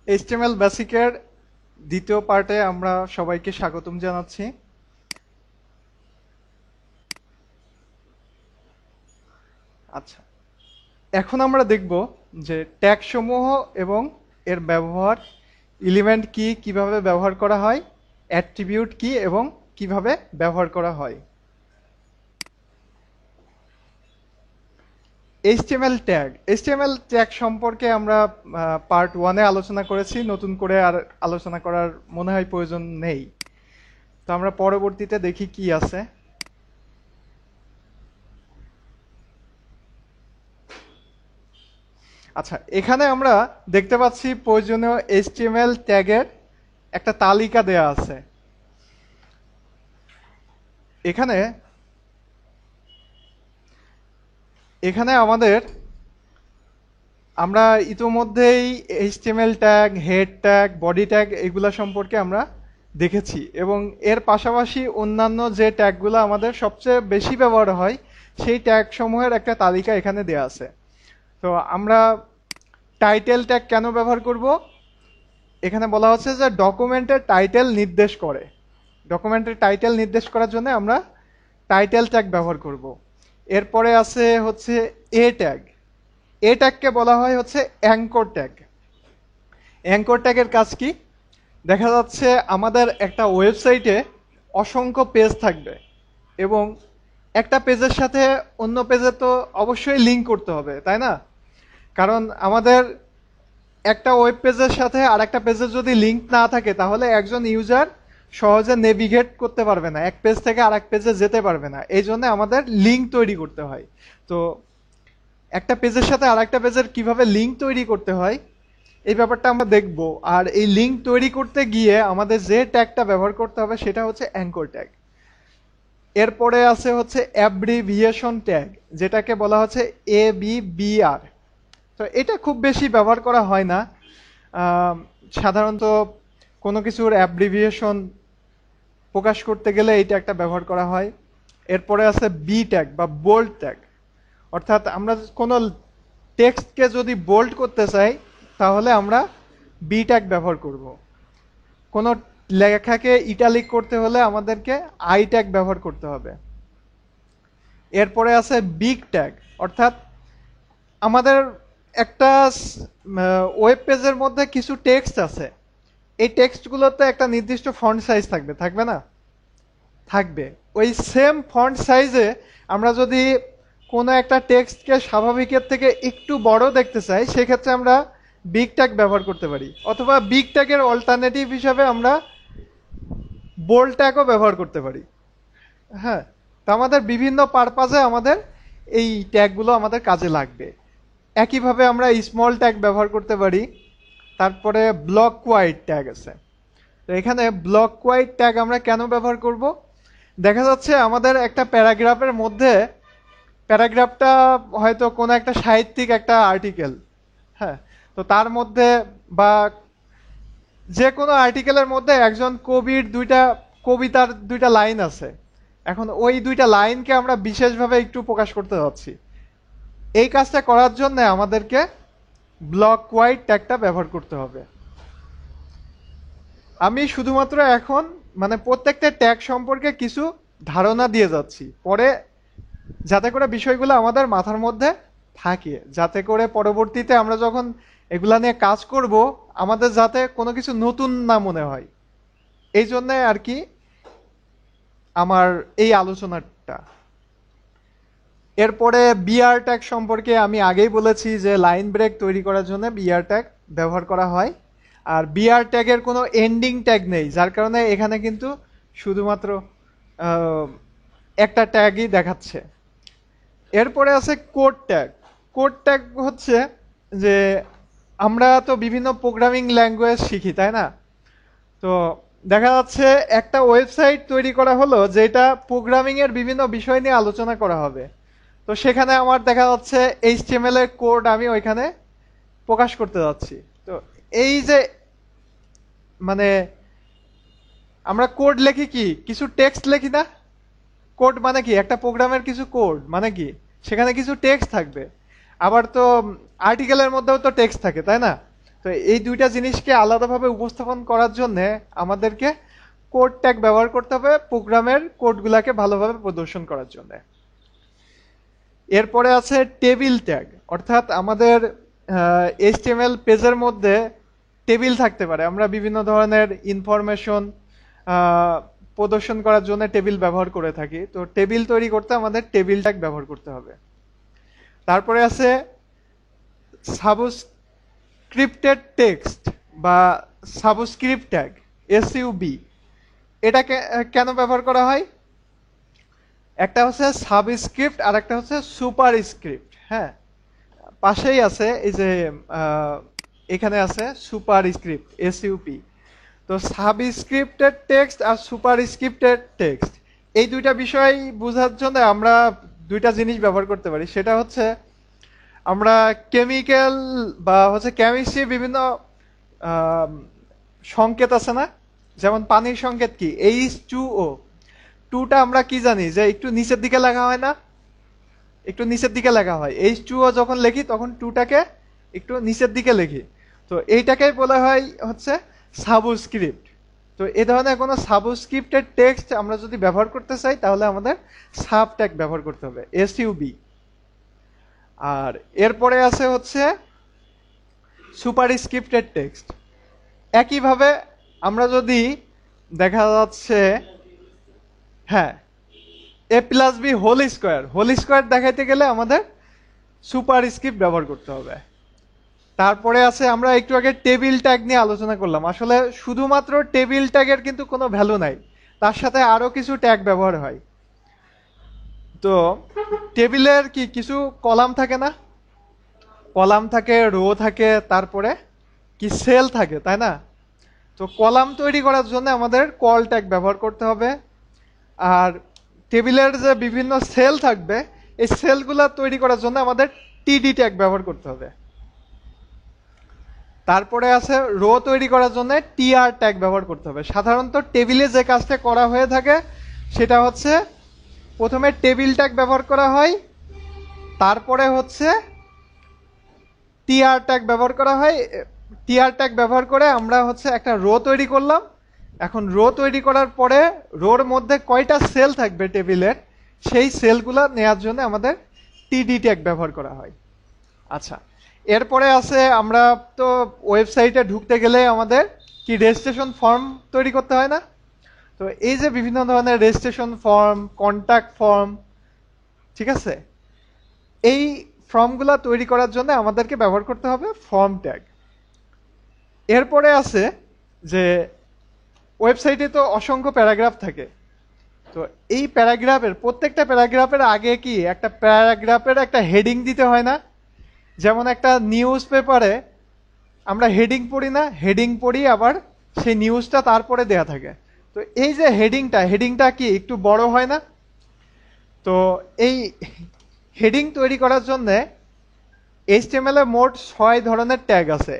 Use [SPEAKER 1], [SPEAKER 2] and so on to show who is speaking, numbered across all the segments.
[SPEAKER 1] HTML বেসিকের দ্বিতীয় পার্টে আমরা সবাইকে স্বাগতম জানাচ্ছি। আচ্ছা, এখন আমরা দেখব যে ট্যাগ সমূহ এবং এর ব্যবহার, এলিমেন্ট কি, কিভাবে ব্যবহার করা হয়, অ্যাট্রিবিউট কি এবং কিভাবে ব্যবহার করা হয়। এইচটিএমএল ট্যাগ সম্পর্কে আমরা পার্ট 1-এ আলোচনা করেছি, নতুন করে আর আলোচনা করার মনে হয় প্রয়োজন নেই। তো আমরা পরবর্তীতে দেখি কি আছে। আচ্ছা, এখানে আমরা দেখতে পাচ্ছি প্রয়োজনীয় এইচটিএমএল ট্যাগের একটা তালিকা দেয়া আছে। এখানে এখানে আমরা ইতোমধ্যেই HTML tag, head tag, body tag এগুলা সম্পর্কে আমরা দেখেছি, এবং এর পাশাপাশি অন্যান্য যে ট্যাগগুলো আমাদের সবচেয়ে বেশি ব্যবহার হয় সেই ট্যাগ সমূহের একটা তালিকা এখানে দেয়া আছে। তো আমরা টাইটেল ট্যাগ কেন ব্যবহার করব? এখানে বলা হচ্ছে যে ডকুমেন্টের টাইটেল নির্দেশ করে, ডকুমেন্টের টাইটেল নির্দেশ করার জন্য আমরা টাইটেল ট্যাগ ব্যবহার করব। এরপরে আছে হচ্ছে এ ট্যাগ। এ ট্যাগকে বলা হয় হচ্ছে অ্যাঙ্কর ট্যাগ। অ্যাঙ্কর ট্যাগের কাজ কি? দেখা যাচ্ছে আমাদের একটা ওয়েবসাইটে অসংখ্য পেজ থাকবে এবং একটা পেজের সাথে অন্য পেজে তো অবশ্যই লিঙ্ক করতে হবে, তাই না? কারণ আমাদের একটা ওয়েব পেজের সাথে আর একটা পেজের যদি লিঙ্ক না থাকে তাহলে একজন ইউজার সহজে নেভিগেট করতে পারবে না, এক পেজ থেকে আরেক পেজে যেতে পারবে না। এই জন্য আমাদের লিঙ্ক তৈরি করতে হয়। তো একটা পেজের সাথে আরেকটা পেজের কিভাবে লিঙ্ক তৈরি করতে হয় এই ব্যাপারটা আমরা দেখব। আর এই লিঙ্ক তৈরি করতে গিয়ে আমাদের যে ট্যাগটা ব্যবহার করতে হবে সেটা হচ্ছে অ্যাঙ্কর ট্যাগ। এরপরে আছে হচ্ছে অ্যাব্রিভিয়েশন ট্যাগ, যেটাকে বলা হচ্ছে ABBR। তো এটা খুব বেশি ব্যবহার করা হয় না, সাধারণত কোনো কিছুর অ্যাব্রিভিয়েশন প্রকাশ করতে গেলে এইটা একটা ব্যবহার করা হয়। এরপরে আছে বি ট্যাগ বা বোল্ড ট্যাগ, অর্থাৎ আমরা কোনো টেক্সটকে যদি বোল্ড করতে চাই তাহলে আমরা বি ট্যাগ ব্যবহার করব। কোনো লেখাকে ইটালিক করতে হলে আমাদেরকে আই ট্যাগ ব্যবহার করতে হবে। এরপরে আছে বিগ ট্যাগ, অর্থাৎ আমাদের একটা ওয়েব পেজের মধ্যে কিছু টেক্সট আছে, এই টেক্সটগুলোতে একটা নির্দিষ্ট ফন্ট সাইজ থাকবে, থাকবে না? থাকবে। ওই সেম ফন্ট সাইজে আমরা যদি কোনো একটা টেক্সটকে স্বাভাবিকের থেকে একটু বড় দেখতে চাই সেক্ষেত্রে আমরা বিগ ট্যাগ ব্যবহার করতে পারি, অথবা বিগ ট্যাগের অল্টারনেটিভ হিসাবে আমরা বোল্ড ট্যাগও ব্যবহার করতে পারি। হ্যাঁ, তো আমাদের বিভিন্ন পারপাজে আমাদের এই ট্যাগগুলো আমাদের কাজে লাগবে। একইভাবে আমরা স্মল ট্যাগ ব্যবহার করতে পারি। তারপরে ব্লক ওয়াইড ট্যাগ আছে। তো এখানে ব্লক ওয়াইড ট্যাগ আমরা কেন ব্যবহার করব? দেখা যাচ্ছে আমাদের একটা প্যারাগ্রাফের মধ্যে, প্যারাগ্রাফটা হয়তো কোনো একটা সাহিত্যিক একটা আর্টিকেল, হ্যাঁ, তো তার মধ্যে বা যে কোনো আর্টিকেলের মধ্যে একজন কবির কবিতার দুইটা লাইন আছে। এখন ওই দুইটা লাইনকে আমরা বিশেষভাবে একটু প্রকাশ করতে যাচ্ছি, এই কাজটা করার জন্য আমাদেরকে ব্লক ওয়াইড ট্যাগটা ব্যবহার করতে হবে। আমি শুধুমাত্র এখন প্রত্যেকটা ট্যাগ সম্পর্কে কিছু ধারণা দিয়ে যাচ্ছি, পরে যাতে করে বিষয়গুলো আমাদের মাথার মধ্যে থাকে, যাতে করে পরবর্তীতে আমরা যখন এগুলা নিয়ে কাজ করব আমাদের যাতে কোনো কিছু নতুন না মনে হয়। এই জন্য আর কি আমার এই আলোচনাটা। এরপরে বিআর ট্যাগ সম্পর্কে আমি আগেই বলেছি যে লাইন ব্রেক তৈরি করার জন্য বিআর ট্যাগ ব্যবহার করা হয়। আর বিআর ট্যাগের কোনো এন্ডিং ট্যাগ নেই, যার কারণে এখানে কিন্তু শুধুমাত্র একটা ট্যাগই দেখাচ্ছে। এরপরে আছে কোড ট্যাগ। কোড ট্যাগ হচ্ছে যে আমরা তো বিভিন্ন প্রোগ্রামিং ল্যাঙ্গুয়েজ শিখি, তাই না? তো দেখা যাচ্ছে একটা ওয়েবসাইট তৈরি করা হলো যেটা প্রোগ্রামিং এর বিভিন্ন বিষয় নিয়ে আলোচনা করা হবে। তো সেখানে আমার দেখা যাচ্ছে এইচটিএমএল এর কোড আমি ওইখানে প্রকাশ করতে যাচ্ছি। তো এই যে আমরা কোড লিখি, কি কিছু টেক্সট লিখি না? কোড মানে কি? একটা প্রোগ্রামের কিছু কোড মানে কি? সেখানে কিছু টেক্সট থাকবে। আবার তো আর্টিকেলের মধ্যেও তো টেক্সট থাকে, তাই না? তো এই দুইটা জিনিসকে আলাদাভাবে উপস্থাপন করার জন্য আমাদেরকে কোড ট্যাগ ব্যবহার করতে হবে প্রোগ্রামের কোডগুলাকে ভালোভাবে প্রদর্শন করার জন্য। এরপরে আছে টেবিল ট্যাগ, অর্থাৎ আমাদের HTML পেজের মধ্যে টেবিল থাকতে পারে, আমরা বিভিন্ন ধরনের ইনফরমেশন প্রদর্শন করার জন্য টেবিল ব্যবহার করে থাকি। তো টেবিল তৈরি করতে আমাদের টেবিল ট্যাগ ব্যবহার করতে হবে। তারপরে আছে সাবস্ক্রিপ্টেড টেক্সট বা সাবস্ক্রিপ্ট ট্যাগ, SUB। এটা কেন ব্যবহার করা হয়? একটা হচ্ছে সাবস্ক্রিপ্ট আর একটা হচ্ছে সুপার স্ক্রিপ্ট। হ্যাঁ, পাশেই আছে, এই যে এখানে আছে সুপার স্ক্রিপ্ট, SUP। তো সাবস্ক্রিপ্টেড টেক্সট আর সুপার স্ক্রিপ্টেড টেক্সট, এই দুইটা বিষয় বোঝার জন্য আমরা দুইটা জিনিস ব্যবহার করতে পারি। সেটা হচ্ছে আমরা কেমিক্যাল বা হচ্ছে কেমিস্ট্রি বিভিন্ন সংকেত আছে না, যেমন পানির সংকেত কি H2O, টুটা আমরা কি জানি যে একটু নিচের দিকে লেখা হয় না, একটু নিচের দিকে লেখা হয়। H2O যখন লিখি তখন টুটাকে একটু নিচের দিকে লিখি। তো এইটাকেই বলা হয় হচ্ছে সাবস্ক্রিপ্ট। তো এই ধরনের কোনো সাবস্ক্রিপ্টেড টেক্সট আমরা যদি ব্যবহার করতে চাই তাহলে আমাদের সাব ট্যাগ ব্যবহার করতে হবে, SUB। আর এরপরে আছে হচ্ছে সুপার স্ক্রিপ্টেড টেক্সট। একইভাবে আমরা যদি দেখা যাচ্ছে হ্যাঁ A+B হোল স্কোয়ার দেখাইতে গেলে আমাদের সুপার স্ক্রিপ্ট ব্যবহার করতে হবে। তারপরে আছে আমরা একটু আগে টেবিল ট্যাগ নিয়ে আলোচনা করলাম। আসলে শুধুমাত্র টেবিল ট্যাগের কিন্তু কোনো ভ্যালু নাই, তার সাথে আরো কিছু ট্যাগ ব্যবহার হয়। তো টেবিলের কি কিছু কলাম থাকে না, কলাম থাকে, রো থাকে, তারপরে কি সেল থাকে, তাই না? তো কলাম তৈরি করার জন্য আমাদের কল ট্যাগ ব্যবহার করতে হবে। আর টেবিলের যে বিভিন্ন সেল থাকবে এই সেলগুলা তৈরি করার জন্য আমাদের TD ট্যাগ ব্যবহার করতে হবে। তারপরে আছে রো তৈরি করার জন্য TR ট্যাগ ব্যবহার করতে হবে। সাধারণত টেবিলে যে কাজটা করা হয়ে থাকে সেটা হচ্ছে প্রথমে টেবিল ট্যাগ ব্যবহার করা হয়, তারপরে হচ্ছে TR ট্যাগ ব্যবহার করা হয়। TR ট্যাগ ব্যবহার করে আমরা হচ্ছে একটা রো তৈরি করলাম। এখন রো তৈরি করার পরে রোর মধ্যে কয়টা সেল থাকবে টেবিলের, সেই সেলগুলো নেওয়ার জন্য আমাদের TD ট্যাগ ব্যবহার করা হয়। আচ্ছা, এরপরে আছে আমরা তো ওয়েবসাইটে ঢুকতে গেলে আমাদের কি রেজিস্ট্রেশন ফর্ম তৈরি করতে হয় না? তো এই যে বিভিন্ন ধরনের রেজিস্ট্রেশন ফর্ম, কন্ট্যাক্ট ফর্ম, ঠিক আছে, এই ফর্মগুলা তৈরি করার জন্য আমাদেরকে ব্যবহার করতে হবে ফর্ম ট্যাগ। এরপরে আছে যে ওয়েবসাইটে তো অসংখ্য প্যারাগ্রাফ থাকে। তো এই প্যারাগ্রাফের প্রত্যেকটা প্যারাগ্রাফের আগে কি একটা প্যারাগ্রাফের একটা হেডিং দিতে হয় না? যেমন একটা নিউজ পেপারে আমরা হেডিং পড়ি না, হেডিং পড়ি আবার সেই নিউজটা তারপরে দেয়া থাকে। তো এই যে হেডিংটা কি একটু বড় হয় না? তো এই হেডিং তৈরি করার জন্য HTML এ মোট 6 ধরনের ট্যাগ আছে।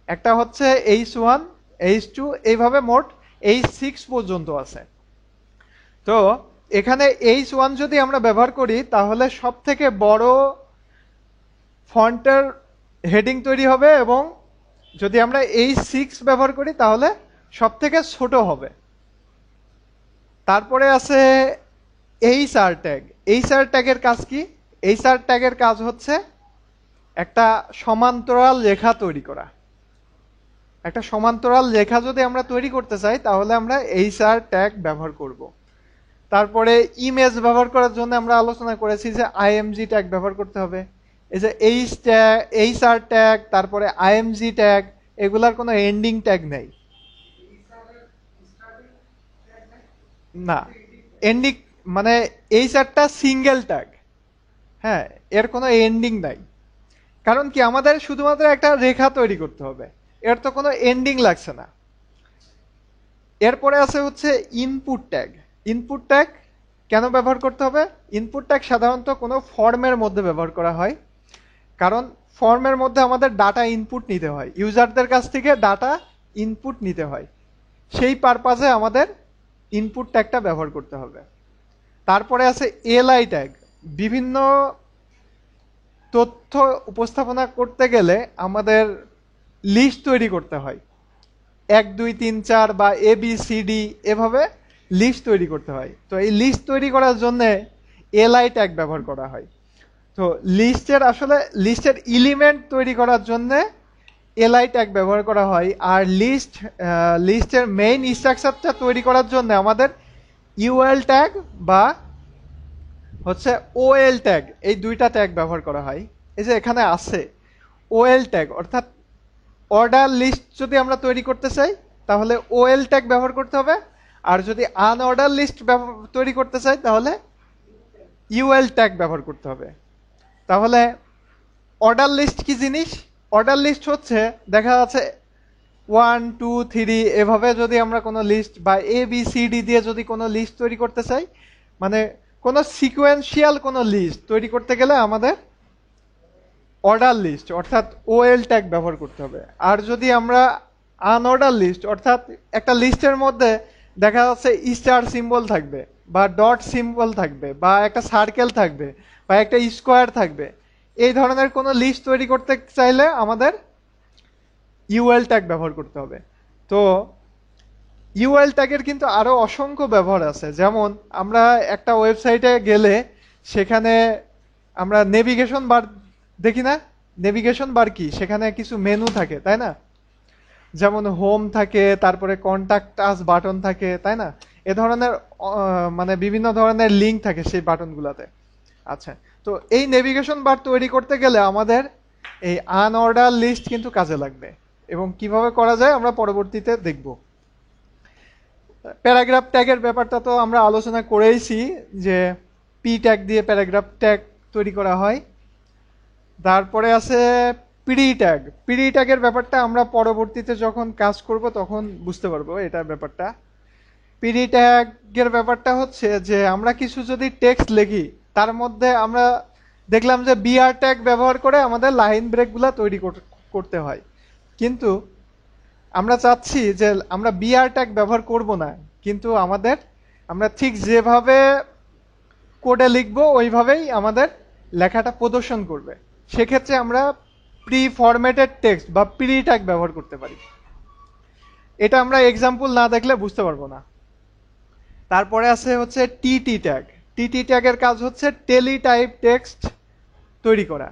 [SPEAKER 1] একটা হচ্ছে H1, H2, এইভাবে মোট H6 পর্যন্ত আছে। তো এখানে H1 যদি আমরা ব্যবহার করি তাহলে সব থেকে বড় ফন্টের হেডিং তৈরি হবে, এবং যদি আমরা H6 ব্যবহার করি তাহলে সব থেকে ছোট হবে। তারপরে আছে HR ট্যাগ। HR ট্যাগের কাজ কি? HR ট্যাগের কাজ হচ্ছে একটা সমান্তরাল রেখা তৈরি করা। একটা সমান্তরাল রেখা যদি আমরা তৈরি করতে চাই তাহলে আমরা HR ট্যাগ ব্যবহার করব। তারপরে ইমেজ ব্যবহার করার জন্য আমরা আলোচনা করেছি যে IMG ট্যাগ ব্যবহার করতে হবে। এই যে HR ট্যাগ, তারপরে IMG ট্যাগ, এগুলার কোনো এন্ডিং ট্যাগ নেই। না, এন্ডিং মানে HRটা সিঙ্গেল ট্যাগ। হ্যাঁ, এর কোনো এন্ডিং নাই। কারণ কি আমাদের শুধুমাত্র একটা রেখা তৈরি করতে হবে, এর তো কোনো এন্ডিং লাগছে না। এরপরে আছে হচ্ছে ইনপুট ট্যাগ। ইনপুট ট্যাগ কেন ব্যবহার করতে হবে? ইনপুট ট্যাগ সাধারণত কোনো ফর্মের মধ্যে ব্যবহার করা হয়, কারণ ফর্মের মধ্যে আমাদের ডাটা ইনপুট নিতে হয়, ইউজারদের কাছ থেকে ডাটা ইনপুট নিতে হয়, সেই পারপাজে আমাদের ইনপুট ট্যাগটা ব্যবহার করতে হবে। তারপরে আছে LI ট্যাগ। বিভিন্ন তথ্য উপস্থাপনা করতে গেলে আমাদের লিস্ট তৈরি করতে হয়, 1 2 3 4 বা ABCD এভাবে লিস্ট তৈরি করতে হয়। তো এই লিস্ট তৈরি করার জন্য এলআই ট্যাগ ব্যবহার করা হয়। তো লিস্টের এলিমেন্ট তৈরি করার জন্য এলআই ট্যাগ ব্যবহার করা হয়। আর লিস্টের মেইন স্ট্রাকচারটা তৈরি করার জন্য আমাদের ইউএল ট্যাগ বা হচ্ছে ওএল ট্যাগ, এই দুইটা ট্যাগ ব্যবহার করা হয়। এই যে এখানে আছে ওএল ট্যাগ, অর্থাৎ অর্ডার লিস্ট যদি আমরা তৈরি করতে চাই তাহলে ওএল ট্যাগ ব্যবহার করতে হবে, আর যদি আনঅর্ডার লিস্ট তৈরি করতে চাই তাহলে ইউএল ট্যাগ ব্যবহার করতে হবে। তাহলে অর্ডার লিস্ট কি জিনিস? অর্ডার লিস্ট হচ্ছে দেখা যাচ্ছে 1 2 3 এভাবে যদি আমরা কোনো লিস্ট বা ABCD দিয়ে যদি কোনো লিস্ট তৈরি করতে চাই, মানে কোনো সিকোয়েন্সিয়াল কোনো লিস্ট তৈরি করতে গেলে আমাদের অর্ডার লিস্ট অর্থাৎ ওএল ট্যাগ ব্যবহার করতে হবে। আর যদি আমরা আনঅর্ডার লিস্ট অর্থাৎ একটা লিস্টের মধ্যে দেখা যাচ্ছে স্টার সিম্বল থাকবে বা ডট সিম্বল থাকবে বা একটা সার্কেল থাকবে বা একটা স্কোয়ার থাকবে, এই ধরনের কোনো লিস্ট তৈরি করতে চাইলে আমাদের ইউএল ট্যাগ ব্যবহার করতে হবে। তো ইউএল ট্যাগের কিন্তু আরো অসংখ্য ব্যবহার আছে। যেমন আমরা একটা ওয়েবসাইটে গেলে সেখানে আমরা নেভিগেশন বার দেখি না? নেভিগেশন বার কি? সেখানে কিছু মেনু থাকে, তাই না? যেমন হোম থাকে, তারপরে কন্টাক্ট আস বাটন থাকে, তাই না? এ ধরনের মানে বিভিন্ন ধরনের লিঙ্ক থাকে সেই বাটনগুলোতে। আচ্ছা, তো এই নেভিগেশন বার তৈরি করতে গেলে আমাদের এই আনঅর্ডার লিস্ট কিন্তু কাজে লাগবে, এবং কিভাবে করা যায় আমরা পরবর্তীতে দেখব। প্যারাগ্রাফ ট্যাগের ব্যাপারটা তো আমরা আলোচনা করেইছি, যে পি ট্যাগ দিয়ে প্যারাগ্রাফ ট্যাগ তৈরি করা হয়। তারপরে আছে পিডি ট্যাগ। পিডি ট্যাগের ব্যাপারটা আমরা পরবর্তীতে যখন কাজ করব তখন বুঝতে পারবো এটার ব্যাপারটা। পিডি ট্যাগের ব্যাপারটা হচ্ছে যে আমরা কিছু যদি টেক্সট লিখি তার মধ্যে আমরা দেখলাম যে বিআর ট্যাগ ব্যবহার করে আমাদের লাইন ব্রেকগুলো তৈরি করতে হয়, কিন্তু আমরা চাচ্ছি যে আমরা বিআর ট্যাগ ব্যবহার করব না, কিন্তু আমরা ঠিক যেভাবে কোডে লিখবো ওইভাবেই আমাদের লেখাটা প্রদর্শন করবে। সেক্ষেত্রে আমরা প্রি ফরম্যাটেড টেক্সট বা প্রি ট্যাগ ব্যবহার করতে পারি। এটা আমরা এক্সাম্পল না দেখলে বুঝতে পারবো না। তারপরে আছে হচ্ছে টিটি ট্যাগ। টিটি ট্যাগের কাজ হচ্ছে টেলি টাইপ টেক্সট তৈরি করা।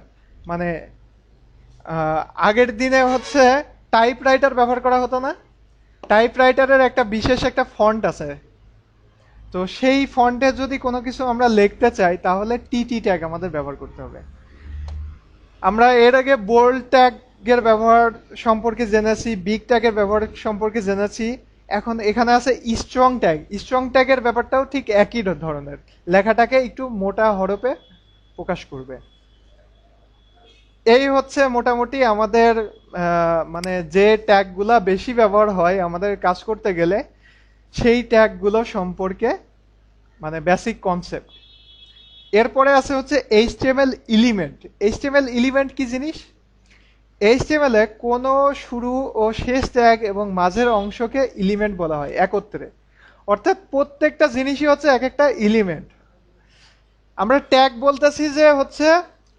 [SPEAKER 1] মানে আগের দিনে হচ্ছে টাইপরাইটার ব্যবহার করা হতো না? টাইপরাইটারের একটা বিশেষ একটা ফন্ট আছে, তো সেই ফন্টে যদি কোনো কিছু আমরা লিখতে চাই তাহলে টিটি ট্যাগ আমাদের ব্যবহার করতে হবে। আমরা এর আগে বোল্ড ট্যাগের ব্যবহার সম্পর্কে জেনেছি, বিগ ট্যাগের ব্যবহার সম্পর্কে জেনেছি। এখন এখানে আছে স্ট্রং ট্যাগ। স্ট্রং ট্যাগের ব্যাপারটাও ঠিক একই ধরনের, লেখাটাকে একটু মোটা হরফে প্রকাশ করবে। এই হচ্ছে মোটামুটি আমাদের মানে যে ট্যাগগুলা বেশি ব্যবহার হয় আমাদের কাজ করতে গেলে সেই ট্যাগগুলো সম্পর্কে মানে বেসিক কনসেপ্ট। এরপরে আছে হচ্ছে এইচটিএমএল এলিমেন্ট। এইচটিএমএল এলিমেন্ট কি জিনিস? এইচটিএমএল এ কোনো শুরু ও শেষ ট্যাগ এবং মাঝের অংশকে এলিমেন্ট বলা হয় একত্রে, অর্থাৎ প্রত্যেকটা জিনিসই হচ্ছে এক একটা এলিমেন্ট। আমরা ট্যাগ বলতেছি যে হচ্ছে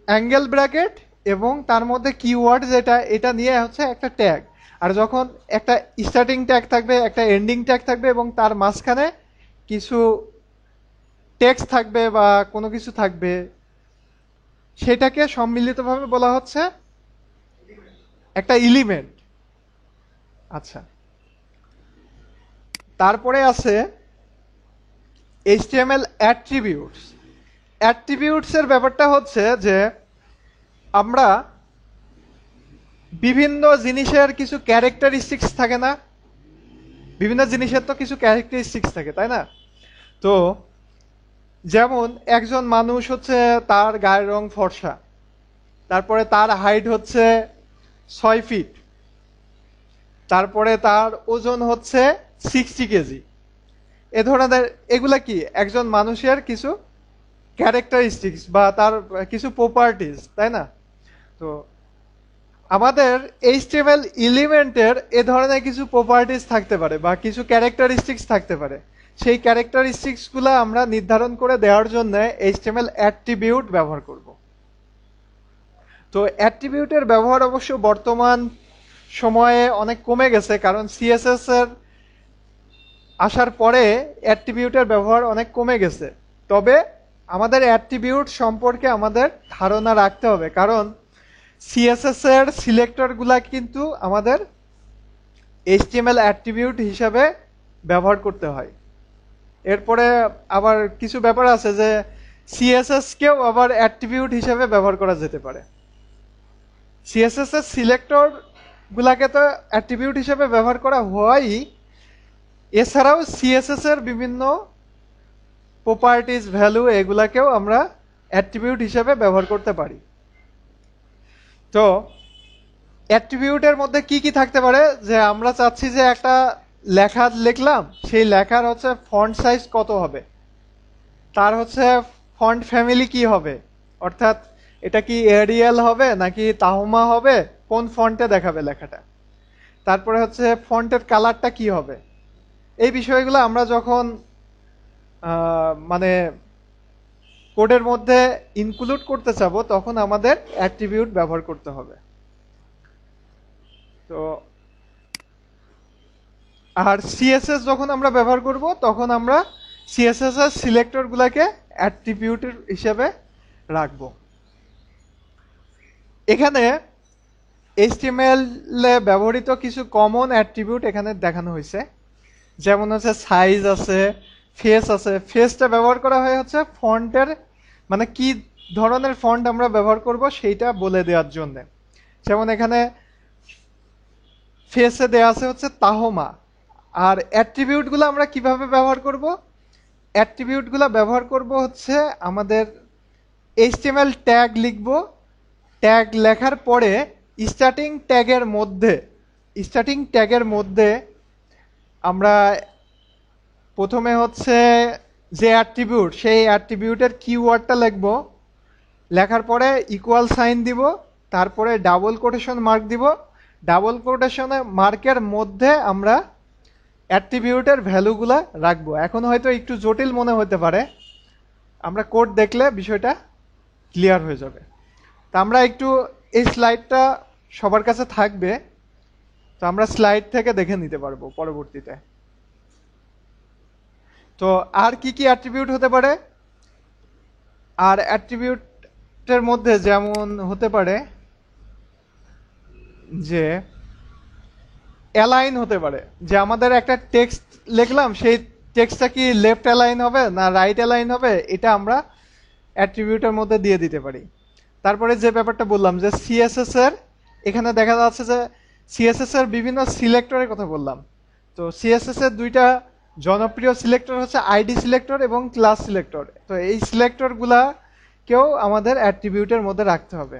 [SPEAKER 1] অ্যাঙ্গেল ব্র্যাকেট এবং তার মধ্যে কিওয়ার্ড যেটা, এটা নিয়ে হচ্ছে একটা ট্যাগ। আর যখন একটা স্টার্টিং ট্যাগ থাকবে, একটা এন্ডিং ট্যাগ থাকবে এবং তার মাঝখানে কিছু টেক্সট থাকবে বা কোনো কিছু থাকবে, সেটাকে সম্মিলিতভাবে বলা হচ্ছে একটা এলিমেন্ট। আচ্ছা, তারপরে আছে এইচটিএমএল অ্যাট্রিবিউটস। অ্যাট্রিবিউটস এর ব্যাপারটা হচ্ছে যে আমরা বিভিন্ন জিনিসের কিছু ক্যারেক্টারিস্টিক্স থাকে না? বিভিন্ন জিনিসের তো কিছু ক্যারেক্টারিস্টিক্স থাকে, তাই না? তো যেমন একজন মানুষ হচ্ছে তার গায়ের রং ফর্সা, তারপরে তার হাইট হচ্ছে 6 ফিট, তারপরে তার ওজন হচ্ছে 60 কেজি। এ ধরনের এগুলা কি একজন মানুষের কিছু ক্যারেক্টারিস্টিক্স বা তার কিছু প্রপার্টিজ, তাই না? তো আমাদের এইচটিএমএল এলিমেন্টের এ ধরনের কিছু প্রপার্টিজ থাকতে পারে বা কিছু ক্যারেক্টারিস্টিক্স থাকতে পারে। সেই ক্যারেক্টারিস্টিক্সগুলো আমরা নির্ধারণ করে দেওয়ার জন্য এইচটিএমএল অ্যাট্রিবিউট ব্যবহার করব। তো অ্যাট্রিবিউটের ব্যবহার অবশ্য বর্তমান সময়ে অনেক কমে গেছে, কারণ সিএসএস এর আসার পরে অ্যাট্রিবিউটের ব্যবহার অনেক কমে গেছে। তবে আমাদের অ্যাট্রিবিউট সম্পর্কে আমাদের ধারণা রাখতে হবে, কারণ সিএসএস এর সিলেক্টরগুলা কিন্তু আমাদের এইচটিএমএল অ্যাট্রিবিউট হিসাবে ব্যবহার করতে হয়। এরপরে আবার কিছু ব্যাপার আছে যে সিএসএস কেও আবার অ্যাট্রিবিউট হিসাবে ব্যবহার করা যেতে পারে। সিএসএস এর সিলেক্টর গুলাকে তো অ্যাট্রিবিউট হিসাবে ব্যবহার করা হয়ই, এছাড়াও সিএসএস এর বিভিন্ন প্রপার্টিজ, ভ্যালু, এগুলাকেও আমরা অ্যাট্রিবিউট হিসাবে ব্যবহার করতে পারি। তো অ্যাট্রিবিউটের মধ্যে কি কি থাকতে পারে, যে আমরা চাচ্ছি যে একটা লেখা লিখলাম, সেই লেখার হচ্ছে ফন্ট সাইজ কত হবে, তার হচ্ছে ফন্ট ফ্যামিলি কি হবে, অর্থাৎ এটা কি এরিয়াল হবে নাকি তাহমা হবে, কোন ফন্টে দেখাবে লেখাটা, তারপরে হচ্ছে ফন্টের কালারটা কি হবে। এই বিষয়গুলো আমরা যখন মানে কোডের মধ্যে ইনক্লুড করতে চাবো, তখন আমাদের অ্যাট্রিবিউট ব্যবহার করতে হবে। তো আর সিএসএস যখন আমরা ব্যবহার করব, তখন আমরা সিএসএস এর সিলেক্টর গুলাকে অ্যাট্রিবিউটের হিসেবে রাখবো। এখানে এইচটিএমএল এ ব্যবহৃত কিছু কমন অ্যাট্রিবিউট এখানে দেখানো হয়েছে, যেমন হচ্ছে সাইজ আছে, ফেস আছে। ফেসটা ব্যবহার করা হয় হচ্ছে ফন্টের, মানে কি ধরনের ফন্ট আমরা ব্যবহার করব সেইটা বলে দেওয়ার জন্য। যেমন এখানে ফেসে দেওয়া আছে হচ্ছে তাহমা। আর অ্যাট্রিবিউটগুলো আমরা কিভাবে ব্যবহার করব, অ্যাট্রিবিউটগুলো ব্যবহার করব হচ্ছে আমাদের এইচটিএমএল ট্যাগ লিখব, ট্যাগ লেখার পরে স্টার্টিং ট্যাগের মধ্যে আমরা প্রথমে হচ্ছে যে অ্যাট্রিবিউট, সেই অ্যাট্রিবিউটের কিওয়ার্ডটা লিখব, লেখার পরে ইকুয়াল সাইন দিব, তারপরে ডাবল কোটেশন মার্ক দিব, ডাবল কোটেশনে মার্কের মধ্যে আমরা অ্যাট্রিবিউটের ভ্যালুগুলা রাখবো। এখন হয়তো একটু জটিল মনে হতে পারে, আমরা কোড দেখলে বিষয়টা ক্লিয়ার হয়ে যাবে। তা আমরা একটু এই স্লাইডটা সবার কাছে থাকবে, তো আমরা স্লাইড থেকে দেখে নিতে পারবো পরবর্তীতে। তো আর কি কি অ্যাট্রিবিউট হতে পারে, আর অ্যাট্রিবিউটের মধ্যে যেমন হতে পারে যে অ্যালাইন হতে পারে, যে আমাদের একটা টেক্সট লিখলাম, সেই টেক্সটটা কি লেফট অ্যালাইন হবে না রাইট অ্যালাইন হবে, এটা আমরা অ্যাট্রিবিউটের মধ্যে দিয়ে দিতে পারি। তারপরে যে ব্যাপারটা বললাম যে সিএসএস এর, এখানে দেখা যাচ্ছে যে সিএসএস এর বিভিন্ন সিলেক্টরের কথা বললাম। তো সিএসএস এর দুইটা জনপ্রিয় সিলেক্টর হচ্ছে আইডি সিলেক্টর এবং ক্লাস সিলেক্টর। তো এই সিলেক্টরগুলাকেও আমাদের অ্যাট্রিবিউটের মধ্যে রাখতে হবে।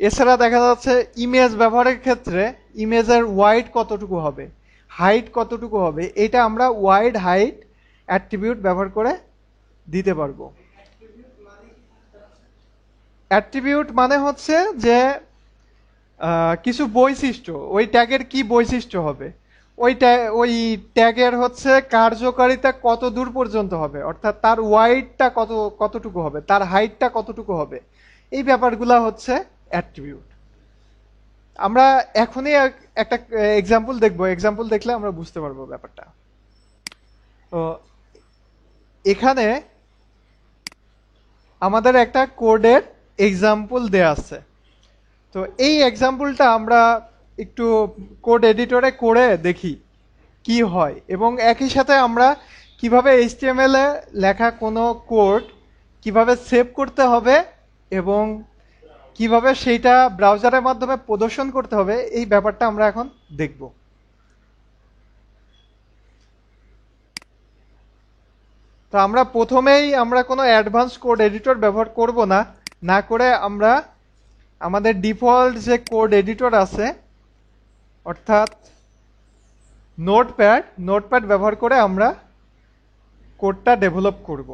[SPEAKER 1] এছাড়া দেখা যাচ্ছে ইমেজ ব্যবহারের ক্ষেত্রে ইমেজের ওয়াইড কতটুকু হবে, হাইট কতটুকু হবে, এটা আমরা ওয়াইড হাইট অ্যাট্রিবিউট ব্যবহার করে দিতে পারবো। অ্যাট্রিবিউট মানে হচ্ছে যে কিছু বৈশিষ্ট্য, ওই ট্যাগের কি বৈশিষ্ট্য হবে, ওই ট্যাগের হচ্ছে কার্যকারিতা কত দূর পর্যন্ত হবে, অর্থাৎ তার ওয়াইডটা কতটুকু হবে, তার হাইটটা কতটুকু হবে, এই ব্যাপারগুলা হচ্ছে অ্যাট্রিবিউট। আমরা এখনই একটা এক্সাম্পল দেখবো, এক্সাম্পল দেখলে আমরা বুঝতে পারবো ব্যাপারটা। তো এখানে আমাদের একটা কোডের এক্সাম্পল দেয়া আছে। তো এই এক্সাম্পলটা আমরা একটু কোড এডিটরে করে দেখি কি হয়, এবং একই সাথে আমরা কিভাবে এইচটিএমএল এ লেখা কোনো কোড কিভাবে সেভ করতে হবে এবং কিভাবে সেইটা ব্রাউজারের মাধ্যমে প্রদর্শন করতে হবে, এই ব্যাপারটা আমরা এখন দেখব। তো আমরা প্রথমেই আমরা কোনো অ্যাডভান্স কোড এডিটর ব্যবহার করব না, না করে আমরা আমাদের ডিফল্ট যে কোড এডিটর আছে অর্থাৎ নোটপ্যাড ব্যবহার করে আমরা কোডটা ডেভেলপ করব।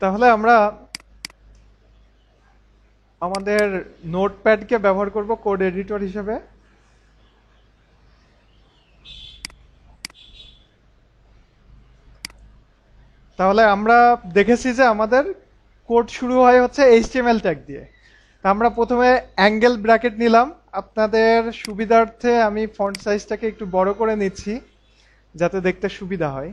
[SPEAKER 1] তাহলে আমরা আমাদের নোটপ্যাডকে ব্যবহার করব কোড এডিটর হিসেবে। তাহলে আমরা দেখেছি যে আমাদের কোড শুরু হয় হচ্ছে এইচটিএমএল ট্যাগ দিয়ে। তা আমরা প্রথমে অ্যাঙ্গেল ব্র্যাকেট নিলাম। আপনাদের সুবিধার্থে আমি ফন্ট সাইজটাকে একটু বড় করে নিচ্ছি যাতে দেখতে সুবিধা হয়।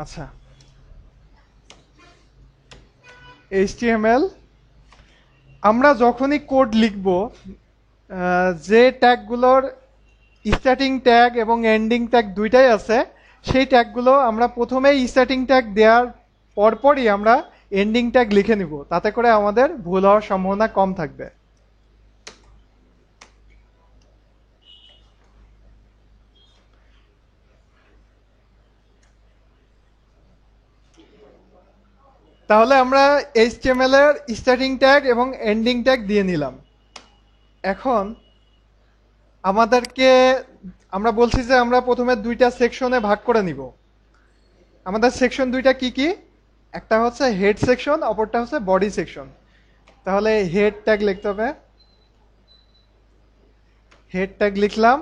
[SPEAKER 1] আচ্ছা, এইচটিএমএল আমরা যখনই কোড লিখব, যে ট্যাগগুলোর স্টার্টিং ট্যাগ এবং এন্ডিং ট্যাগ দুইটাই আছে, সেই ট্যাগগুলো আমরা প্রথমেই স্টার্টিং ট্যাগ দেওয়ার পরপরই আমরা এন্ডিং ট্যাগ লিখে নিব, তাতে করে আমাদের ভুল হওয়ার সম্ভাবনা কম থাকবে। তাহলে আমরা এইচটিএমএল এর স্টার্টিং ট্যাগ এবং এন্ডিং ট্যাগ দিয়ে নিলাম। এখন আমাদেরকে, আমরা বলছি যে আমরা প্রথমে দুইটা সেকশনে ভাগ করে নিব। আমাদের সেকশন দুইটা কি কি? একটা হচ্ছে হেড সেকশন, অপরটা হচ্ছে বডি সেকশন। তাহলে হেড ট্যাগ লিখতে হবে, হেড ট্যাগ লিখলাম।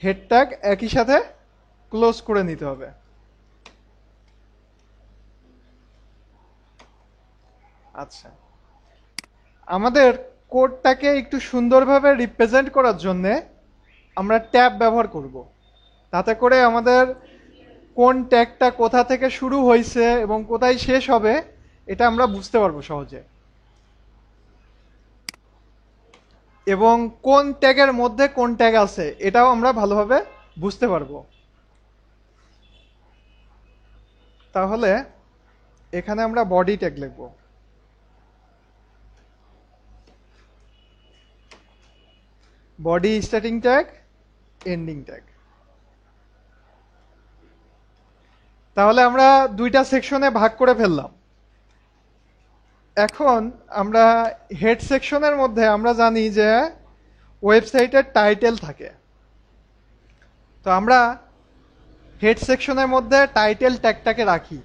[SPEAKER 1] হেড ট্যাগ একই সাথে ক্লোজ করে নিতে হবে। আচ্ছা, আমাদের কোডটাকে একটু সুন্দরভাবে রিপ্রেজেন্ট করার জন্য আমরা ট্যাব ব্যবহার করব। তাতে করে আমাদের কোন ট্যাগটা কোথা থেকে শুরু হয়েছে এবং কোথায় শেষ হবে এটা আমরা বুঝতে পারবো সহজে, এবং কোন ট্যাগের মধ্যে কোন ট্যাগ আছে এটাও আমরা ভালোভাবে বুঝতে পারবো। তাহলে এখানে আমরা বডি ট্যাগ লিখব। Body starting tag, ending tag. তাহলে আমরা দুইটা সেকশনে ভাগ করে ফেললাম। এখন আমরা হেড সেকশনের মধ্যে আমরা জানি যে ওয়েবসাইটের টাইটেল থাকে। তো আমরা হেড সেকশনের মধ্যে টাইটেল ট্যাগটাকে রাখি।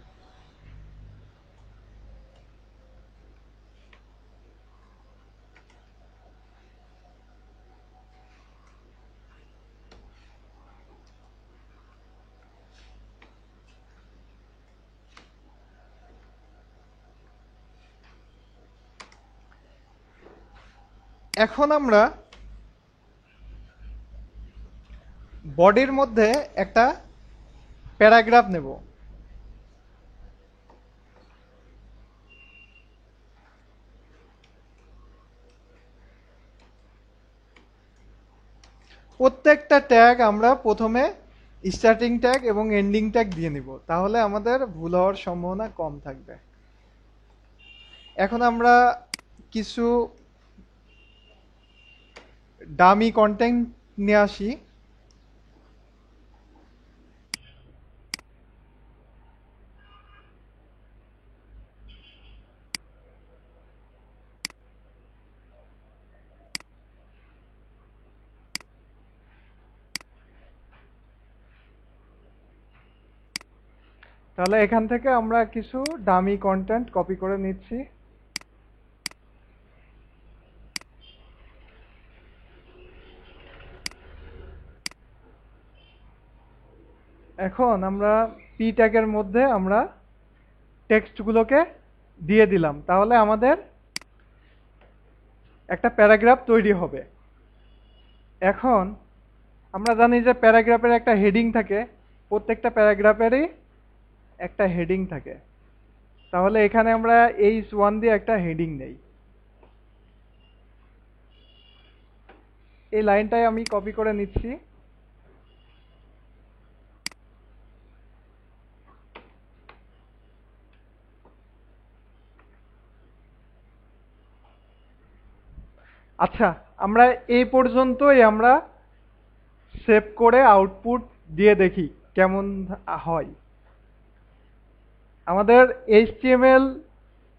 [SPEAKER 1] এখন আমরা বডির মধ্যে একটা প্যারাগ্রাফ নেব। প্রত্যেকটা ট্যাগ আমরা প্রথমে স্টার্টিং ট্যাগ এবং এন্ডিং ট্যাগ দিয়ে নিব, তাহলে আমাদের ভুল হওয়ার সম্ভাবনা কম থাকবে। এখন আমরা কিছু ডামি কন্টেন্ট নিয়ে আসি। তাহলে এখান থেকে আমরা কিছু ডামি কন্টেন্ট কপি করে নিচ্ছি। এখন আমরা পি ট্যাগের মধ্যে আমরা টেক্সটগুলোকে দিয়ে দিলাম, তাহলে আমাদের একটা প্যারাগ্রাফ তৈরি হবে। এখন আমরা জানি যে প্যারাগ্রাফের একটা হেডিং থাকে, প্রত্যেকটা প্যারাগ্রাফেরই একটা হেডিং থাকে। তাহলে এখানে আমরা H1 দিয়ে একটা হেডিং নেই। এই লাইনটাই আমি কপি করে নিচ্ছি। আচ্ছা, আমরা এই পর্যন্তই আমরা সেভ করে আউটপুট দিয়ে দেখি কেমন হয়। আমাদের HTML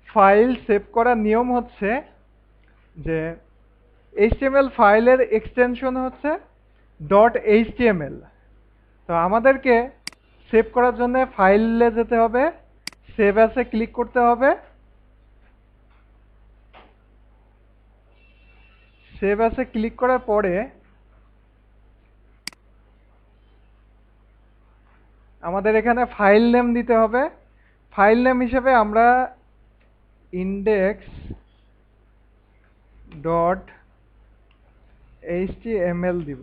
[SPEAKER 1] ফাইল সেভ করার নিয়ম হচ্ছে যে এইচটিএমএল ফাইলের এক্সটেনশন হচ্ছে ডট এইচটিএমএল। তো আমাদেরকে সেভ করার জন্য ফাইলে যেতে হবে, সেভ অ্যাসে ক্লিক করতে হবে। সেভ অ্যাসে ক্লিক করার পরে আমাদের এখানে ফাইল নেম দিতে হবে। ফাইল নেম হিসেবে আমরা ইন্ডেক্স ডট এইচটিএমএল দিব।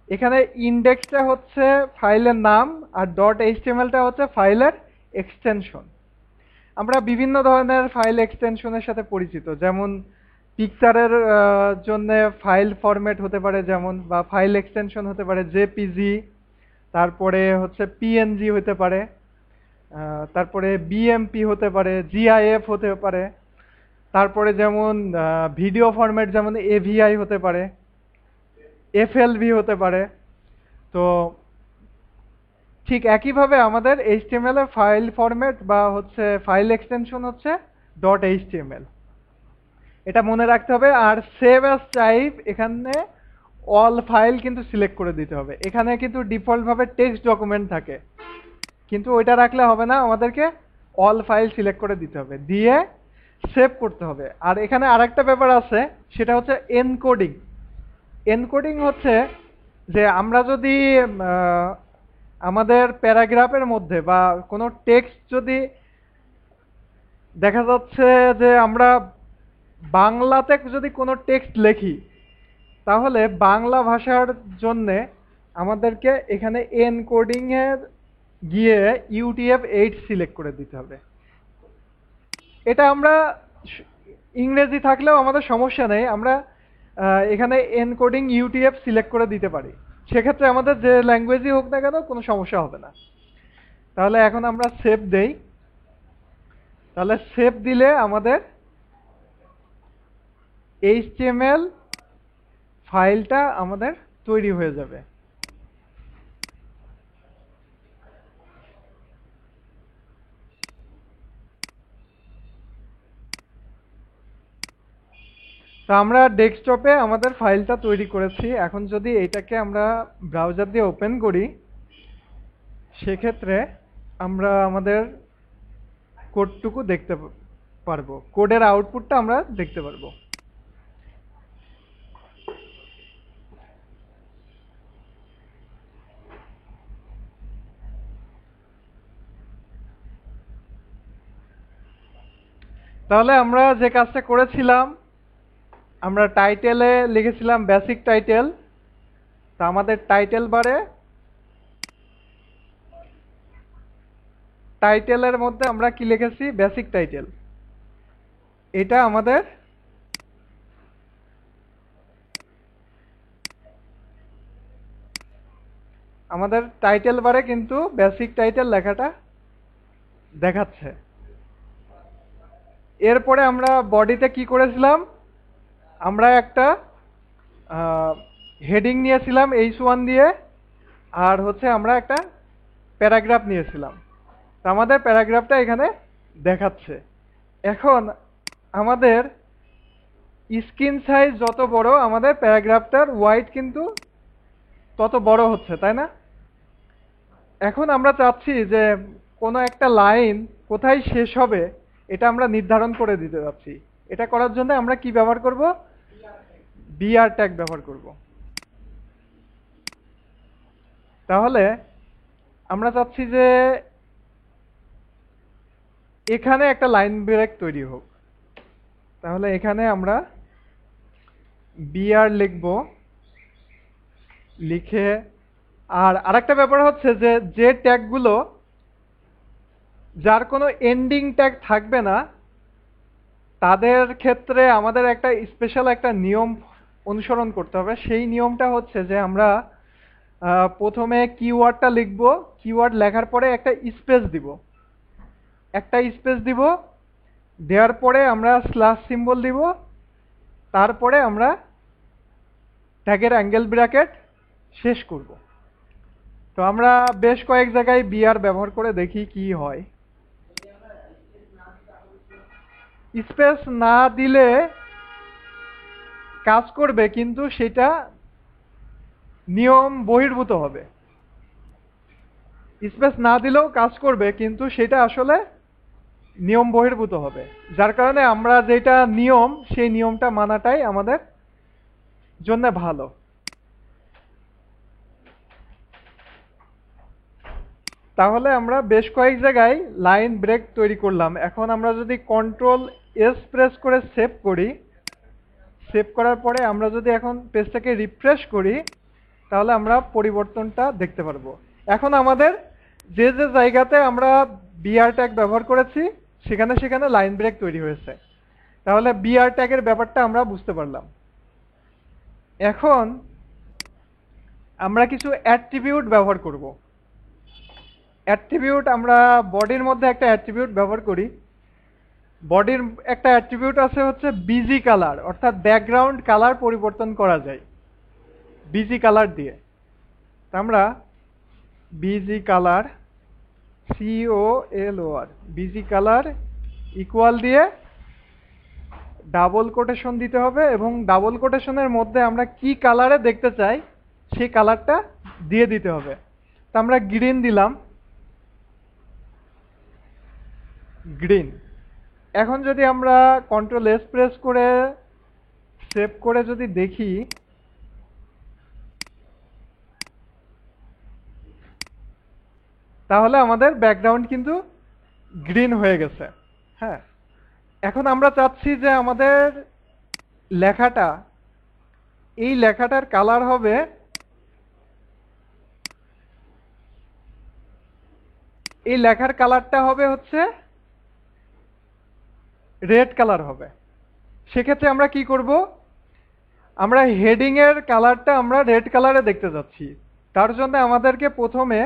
[SPEAKER 1] এখানে ইন্ডেক্সটা হচ্ছে ফাইলের নাম আর ডট এইচটিএমএলটা হচ্ছে ফাইলের এক্সটেনশন। আমরা বিভিন্ন ধরনের ফাইল এক্সটেনশনের সাথে পরিচিত, যেমন পিকচারের জন্য ফাইল ফরম্যাট হতে পারে যেমন, বা ফাইল এক্সটেনশন হতে পারে জেপিজি, তারপরে হচ্ছে পিএনজি হতে পারে, তারপরে বিএমপি হতে পারে, জিআইএফ হতে পারে, তারপরে যেমন ভিডিও ফরম্যাট যেমন এভিআই হতে পারে, এফএলভি হতে পারে। তো ঠিক একইভাবে আমাদের এইচটিএমএল এর ফাইল ফরম্যাট বা হচ্ছে ফাইল এক্সটেনশন হচ্ছে ডট এইচটিএমএল, এটা মনে রাখতে হবে। আর সেভ অ্যাজ টাইপ এখানে অল ফাইল কিন্তু সিলেক্ট করে দিতে হবে। এখানে কিন্তু ডিফল্টভাবে টেক্সট ডকুমেন্ট থাকে, কিন্তু ওইটা রাখলে হবে না, আমাদেরকে অল ফাইল সিলেক্ট করে দিতে হবে, দিয়ে সেভ করতে হবে। আর এখানে আরেকটা ব্যাপার আছে, সেটা হচ্ছে এনকোডিং। এনকোডিং হচ্ছে যে আমরা যদি আমাদের প্যারাগ্রাফের মধ্যে বা কোনো টেক্সট যদি দেখা যাচ্ছে যে আমরা বাংলাতে যদি কোনো টেক্সট লিখি, তাহলে বাংলা ভাষার জন্যে আমাদেরকে এখানে এনকোডিংয়ে গিয়ে UTF-8 সিলেক্ট করে দিতে হবে। এটা আমরা ইংরেজি থাকলেও আমাদের সমস্যা নেই, আমরা এখানে এনকোডিং UTF সিলেক্ট করে দিতে পারি। সেক্ষেত্রে আমাদের যে ল্যাঙ্গুয়েজই হোক না কেন কোনো সমস্যা হবে না। তাহলে এখন আমরা সেভ দেই। তাহলে সেভ দিলে আমাদের HTML ফাইলটা আমাদের তৈরি হয়ে যাবে। তো আমরা ডেস্কটপে আমাদের ফাইলটা তৈরি করেছি। এখন যদি এটাকে আমরা ব্রাউজার দিয়ে ওপেন করি, সেক্ষেত্রে আমরা আমাদের কোডটুকু দেখতে পারবো, কোডের আউটপুটটা আমরা দেখতে পারবো। তাহলে আমরা যে কাজটা করেছিলাম, আমরা টাইটেলে লিখেছিলাম বেসিক টাইটেল। তা আমাদের টাইটেল বারে টাইটেলের মধ্যে আমরা কি লিখেছি, বেসিক টাইটেল। এটা আমাদের টাইটেল বারে কিন্তু বেসিক টাইটেল লেখাটা দেখাচ্ছে। এরপরে আমরা বডিতে কি করেছিলাম, আমরা একটা হেডিং নিয়েছিলাম H1 দিয়ে, আর হচ্ছে আমরা একটা প্যারাগ্রাফ নিয়েছিলাম। তো আমাদের প্যারাগ্রাফটা এখানে দেখাচ্ছে। এখন আমাদের স্ক্রিন সাইজ যত বড়, আমাদের প্যারাগ্রাফটার ওয়াইড কিন্তু তত বড় হচ্ছে, তাই না? এখন আমরা চাচ্ছি যে কোনো একটা লাইন কোথায় শেষ হবে এটা আমরা নির্ধারণ করে দিতে যাচ্ছি। এটা করার জন্য আমরা কি ব্যবহার করব, বিআর ট্যাগ ব্যবহার করব। তাহলে আমরা চাচ্ছি যে এখানে একটা লাইন ব্রেক তৈরি হোক। তাহলে এখানে আমরা বিআর লিখব, লিখে আর আরেকটা ব্যাপার হচ্ছে যে ট্যাগগুলো যার কোনো এন্ডিং ট্যাগ থাকবে না, তাদের ক্ষেত্রে আমাদের একটা স্পেশাল একটা নিয়ম অনুসরণ করতে হবে। সেই নিয়মটা হচ্ছে যে আমরা প্রথমে কিওয়ার্ডটা লিখব, কিওয়ার্ড লেখার পরে একটা স্পেস দিব, দেওয়ার পরে আমরা স্ল্যাশ সিম্বল দিব, তারপরে আমরা ট্যাগের অ্যাঙ্গেল ব্র্যাকেট শেষ করব। তো আমরা বেশ কয়েক জায়গায় বিআর ব্যবহার করে দেখি কি হয়। স্পেস না দিলে কাজ করবে কিন্তু সেটা নিয়ম বহির্ভূত হবে। স্পেস না দিলেও কাজ করবে কিন্তু সেটা আসলে নিয়ম বহির্ভূত হবে, যার কারণে আমরা যেটা নিয়ম সেই নিয়মটা মানাটাই আমাদের জন্য ভালো। তাহলে আমরা বেশ কয়েক জায়গায় লাইন ব্রেক তৈরি করলাম। এখন আমরা যদি কন্ট্রোল এস প্রেস করে সেভ করি, সেভ করার পরে আমরা যদি এখন পেজটাকে রিফ্রেশ করি, তাহলে আমরা পরিবর্তনটা দেখতে পারবো। এখন আমাদের যে যে জায়গাতে আমরা বিআর ট্যাগ ব্যবহার করেছি সেখানে সেখানে লাইন ব্রেক তৈরি হয়েছে। তাহলে বিআর ট্যাগের ব্যাপারটা আমরা বুঝতে পারলাম। এখন আমরা কিছু অ্যাট্রিবিউট ব্যবহার করব। অ্যাট্রিবিউট আমরা বডির মধ্যে একটা অ্যাট্রিবিউট ব্যবহার করি। বডির একটা অ্যাট্রিবিউট আছে হচ্ছে বিজি কালার, অর্থাৎ ব্যাকগ্রাউন্ড কালার পরিবর্তন করা যায় বিজি কালার দিয়ে। আমরা busy colour COLOR busy colour equal দিয়ে ডাবল কোটেশন দিতে হবে এবং ডাবল কোটেশনের মধ্যে আমরা কি কালারে দেখতে চাই সেই কালারটা দিয়ে দিতে হবে। তা আমরা গ্রিন দিলাম, গ্রিন। এখন যদি আমরা কন্ট্রোল এস প্রেস করে সেভ করে যদি দেখি, তাহলে আমাদের ব্যাকগ্রাউন্ড কিন্তু গ্রিন হয়ে গেছে। হ্যাঁ, এখন আমরা চাচ্ছি যে আমাদের লেখাটা, এই লেখাটার কালার হবে এই লেখার কালারটা হবে হচ্ছে রেড কালার হবে। সেক্ষেত্রে আমরা কি করব, আমরা হেডিং এর কালারটা আমরা রেড কালারে দেখতে যাচ্ছি। তার জন্য আমাদেরকে প্রথমে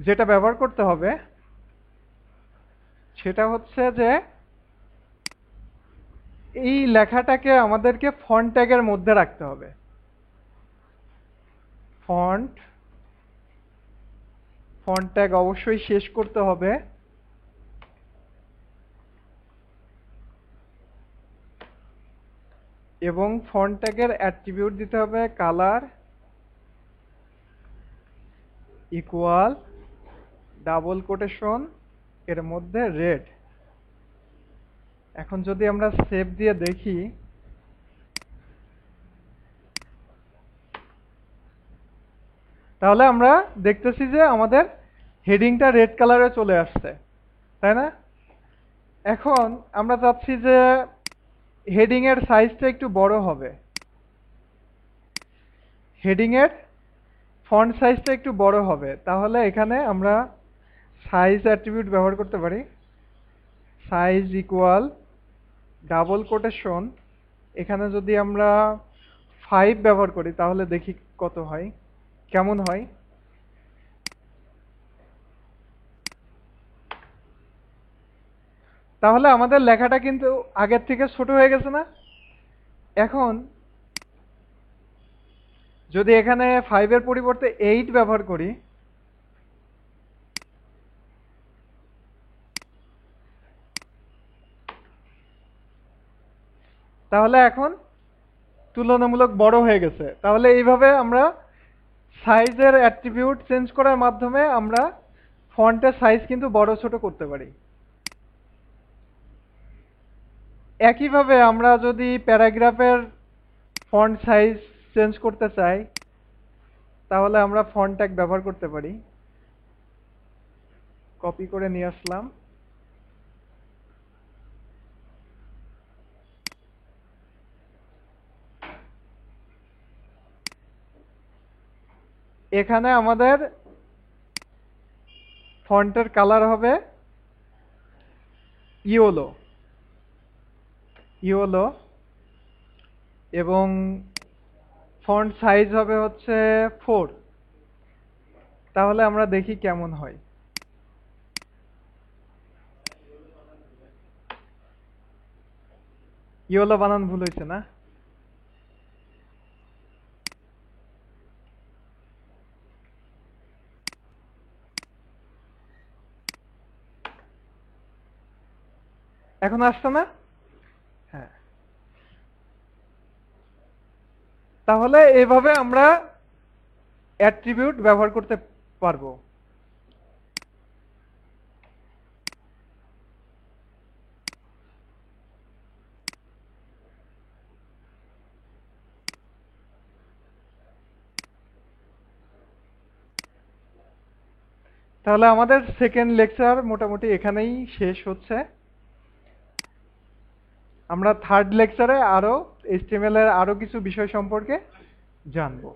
[SPEAKER 1] যেটা ব্যবহার করতে হবে সেটা হচ্ছে যে এই লেখাটাকে আমাদেরকে ফন্ট ট্যাগের মধ্যে রাখতে হবে। ফন্ট ট্যাগ অবশ্যই শেষ করতে হবে। এবং ফন্ট ট্যাগের অ্যাট্রিবিউট দিতে হবে কালার ইকুয়াল ডাবল কোটেশন এর মধ্যে রেড। এখন যদি আমরা সেভ দিয়ে দেখি, তাহলে আমরা দেখতেছি যে আমাদের হেডিংটা রেড কালারে চলে আসছে, তাই না? এখন আমরা চাচ্ছি যে হেডিং এর সাইজটা একটু বড় হবে, হেডিং এর ফন্ট সাইজটা একটু বড় হবে। তাহলে এখানে আমরা সাইজ অ্যাট্রিবিউট ব্যবহার করতে পারি। সাইজ ইকুয়াল ডাবল কোটেশন, এখানে যদি আমরা 5 ব্যবহার করি তাহলে দেখি কত হয়, কেমন হয়। তাহলে আমাদের লেখাটা কিন্তু আগের থেকে ছোট হয়ে গেছে না? এখন যদি এখানে 5 এর পরিবর্তে 8 ব্যবহার করি, তাহলে এখন তুলনামূলক বড় হয়ে গেছে। তাহলে এইভাবে আমরা সাইজের অ্যাট্রিবিউট চেঞ্জ করার মাধ্যমে আমরা ফন্টের সাইজ কিন্তু বড় ছোট করতে পারি। একইভাবে আমরা যদি প্যারাগ্রাফের ফন্ট সাইজ চেঞ্জ করতে চাই, তাহলে আমরা ফন্ট ট্যাগ ব্যবহার করতে পারি। কপি করে নিয়ে আসলাম, এখানে আমাদের ফন্টের কালার হবে ইয়েলো এবং ফন্ট সাইজ হবে হচ্ছে 4। তাহলে আমরা দেখি কেমন হয়। ইয়েলো বানান ভুল হয়েছে না? এখন আসছে না? হ্যাঁ, তাহলে এভাবে আমরা অ্যাট্রিবিউট ব্যবহার করতে পারবো। তাহলে আমাদের সেকেন্ড লেকচার মোটামুটি এখানেই শেষ হচ্ছে। আমরা থার্ড লেকচারে আরো এইচটিএমএল এর আরো কিছু বিষয় সম্পর্কে জানবো।